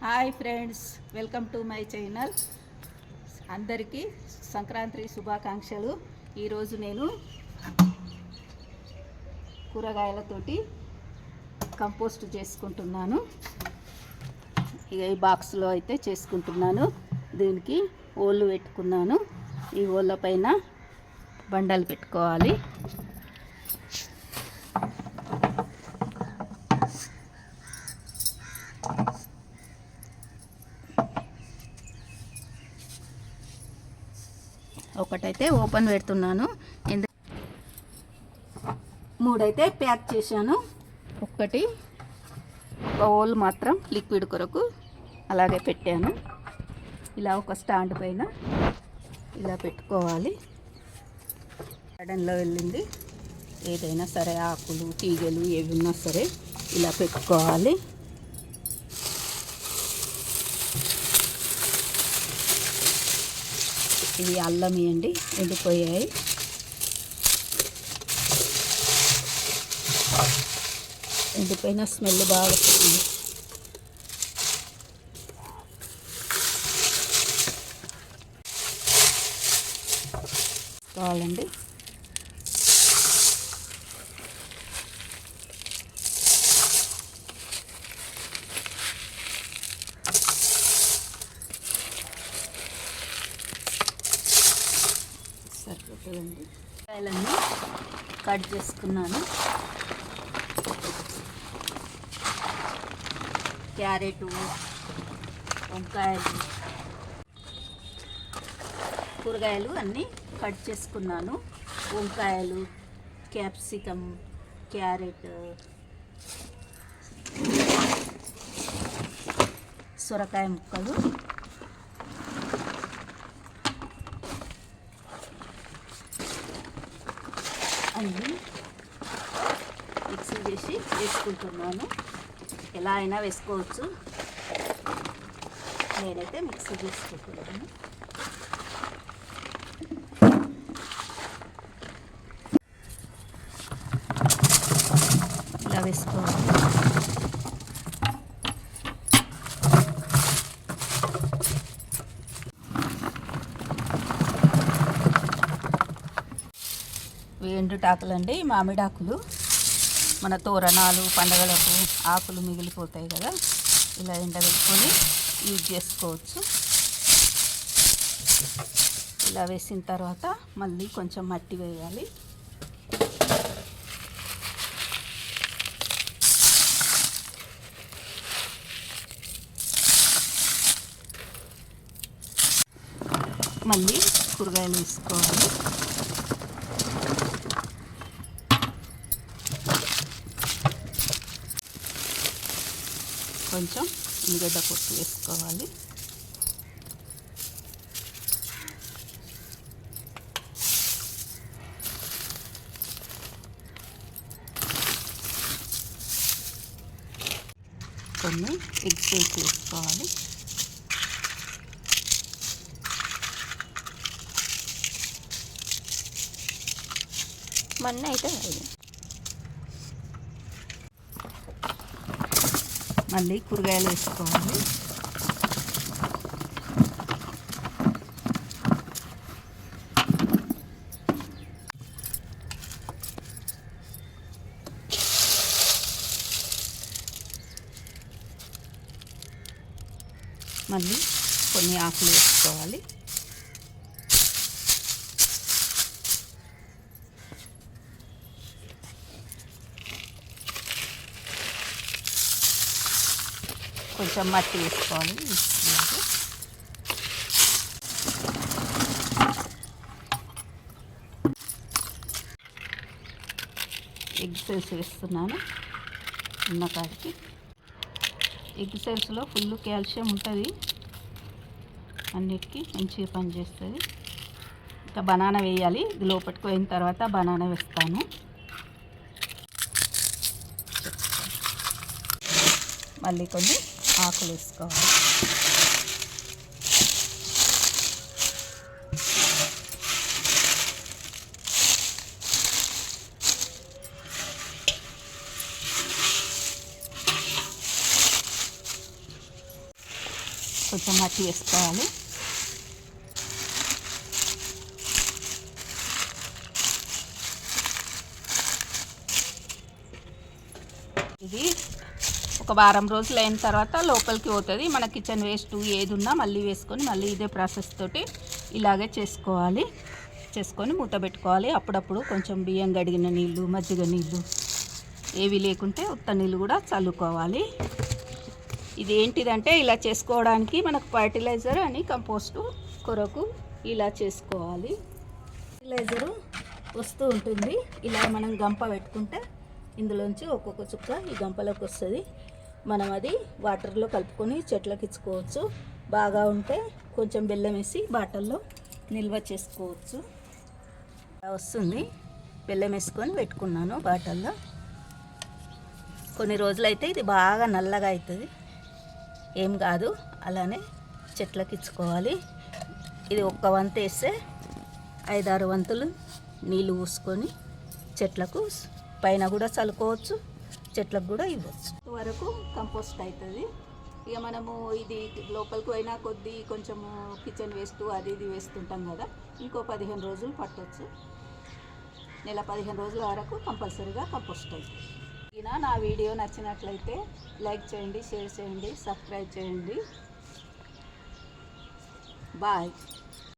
Hi friends, welcome to my channel. అందరికీ సంక్రాంతి శుభాకాంక్షలు. ఈరోజు నేను కూరగాయలతోటి కంపోస్ట్ చేసుకుంటున్నాను. ఇక ఈ బాక్స్లో అయితే చేసుకుంటున్నాను. దీనికి ఓళ్ళు పెట్టుకున్నాను. ఈ ఓళ్ళ పైన బండలు పెట్టుకోవాలి. ఒకటైతే ఓపెన్ పెడుతున్నాను, మూడైతే ప్యాక్ చేశాను. ఒక్కటి బౌల్ మాత్రం లిక్విడ్ కొరకు అలాగే పెట్టాను. ఇలా ఒక స్టాండ్ పైన ఇలా పెట్టుకోవాలి. గార్డెన్లో వెళ్ళింది ఏదైనా సరే, ఆకులు తీగలు ఏవి ఉన్నా సరే ఇలా పెట్టుకోవాలి. ఇవి అల్లం ఇవ్వండి, ఎండిపోయాయి. ఎండిపోయిన స్మెల్ బాగా వస్తుంది. కావాలండి. సరిపోతుందండి. కాయలన్నీ కట్ చేసుకున్నాను. క్యారెట్, వంకాయలు, కూరగాయలు అన్నీ కట్ చేసుకున్నాను. వంకాయలు, క్యాప్సికమ్, క్యారెట్, సొరకాయ ముక్కలు, అన్నీ మిక్సీ చేసి వేసుకుంటున్నాను. ఎలా అయినా వేసుకోవచ్చు, నేనైతే మిక్సీ చేసుకుంటున్నాను. ఇలా వేసుకోవాలి. ఎండుటాకులండి, మామిడాకులు. మన తోరణాలు పండగలకు ఆకులు మిగిలిపోతాయి కదా, ఇలా ఎండబెట్టుకొని యూజ్ చేసుకోవచ్చు. ఇలా వేసిన తర్వాత మళ్ళీ కొంచెం మట్టి వేయాలి. మళ్ళీ కూరగాయలు వేసుకోవాలి. కొంచెం ఉల్లిగడ్డ పొట్టు వేసుకోవాలి. కొన్ని ఎగ్స్ వేసుకోవాలి. అయితే మళ్ళీ కూరగాయలు వేసుకోవాలి. మళ్ళీ కొన్ని ఆకులు వేసుకోవాలి. కొంచెం మట్టి వేసుకోవాలి. ఎగ్ సెల్స్ వేస్తున్నాను. ఉన్న కాడికి ఎగ్ సెల్స్లో ఫుల్ కాల్షియం ఉంటుంది, అన్నిటికీ మంచిగా పనిచేస్తుంది. ఇంకా బనానా వేయాలి. ఇది లోపలికి పోయిన తర్వాత బనానా వేస్తాను. మళ్ళీ కొన్ని ఆకులు వేసుకోవాలి. కొంచెం మట్టి వేసుకోవాలి. ఇది ఒక వారం రోజులు అయిన తర్వాత లోపలికి పోతుంది. మన కిచెన్ వేస్ట్ ఏది ఉన్నా మళ్ళీ వేసుకొని మళ్ళీ ఇదే ప్రాసెస్ తోటి ఇలాగే చేసుకొని మూత పెట్టుకోవాలి. అప్పుడప్పుడు కొంచెం బియ్యం కడిగిన నీళ్ళు, మజ్జిగ నీళ్ళు ఏవి లేకుంటే ఉత్త నీళ్ళు కూడా చల్లుకోవాలి. ఇది ఏంటిదంటే ఇలా చేసుకోవడానికి మనకు ఫర్టిలైజర్ అని కంపోస్టు కొరకు ఇలా చేసుకోవాలి. ఫర్టిలైజరు వస్తూ ఉంటుంది. ఇలా మనం గంప పెట్టుకుంటే ఇందులోంచి ఒక్కొక్క చుక్క ఈ గంపలోకి వస్తుంది. మనం అది వాటర్లో కలుపుకొని చెట్లకి ఇచ్చుకోవచ్చు. బాగా ఉంటే కొంచెం బెల్లం వేసి బాటిల్లో నిల్వ చేసుకోవచ్చు. వస్తుంది. బెల్లం వేసుకొని పెట్టుకున్నాను బాటిల్లో. కొన్ని రోజులైతే ఇది బాగా నల్లగా అవుతుంది. ఏం కాదు, అలానే చెట్లకి ఇచ్చుకోవాలి. ఇది ఒక్క వంతు వేస్తే 5-6 వంతులు నీళ్ళు పూసుకొని చెట్లకు పైన కూడా చల్లుకోవచ్చు, చెట్లకు కూడా ఇవ్వచ్చు. వరకు కంపోస్ట్ అవుతుంది. ఇక మనము ఇది లోపలికి పోయినా కొద్దీ కొంచెము కిచెన్ వేస్ట్ అది ఇది వేస్తుంటాం కదా, ఇంకో 15 రోజులు పట్టవచ్చు. నెల 15 రోజుల వరకు కంపల్సరీగా కంపోస్ట్ అవుతుంది. నా వీడియో నచ్చినట్లయితే లైక్ చేయండి, షేర్ చేయండి, సబ్స్క్రైబ్ చేయండి. బాయ్.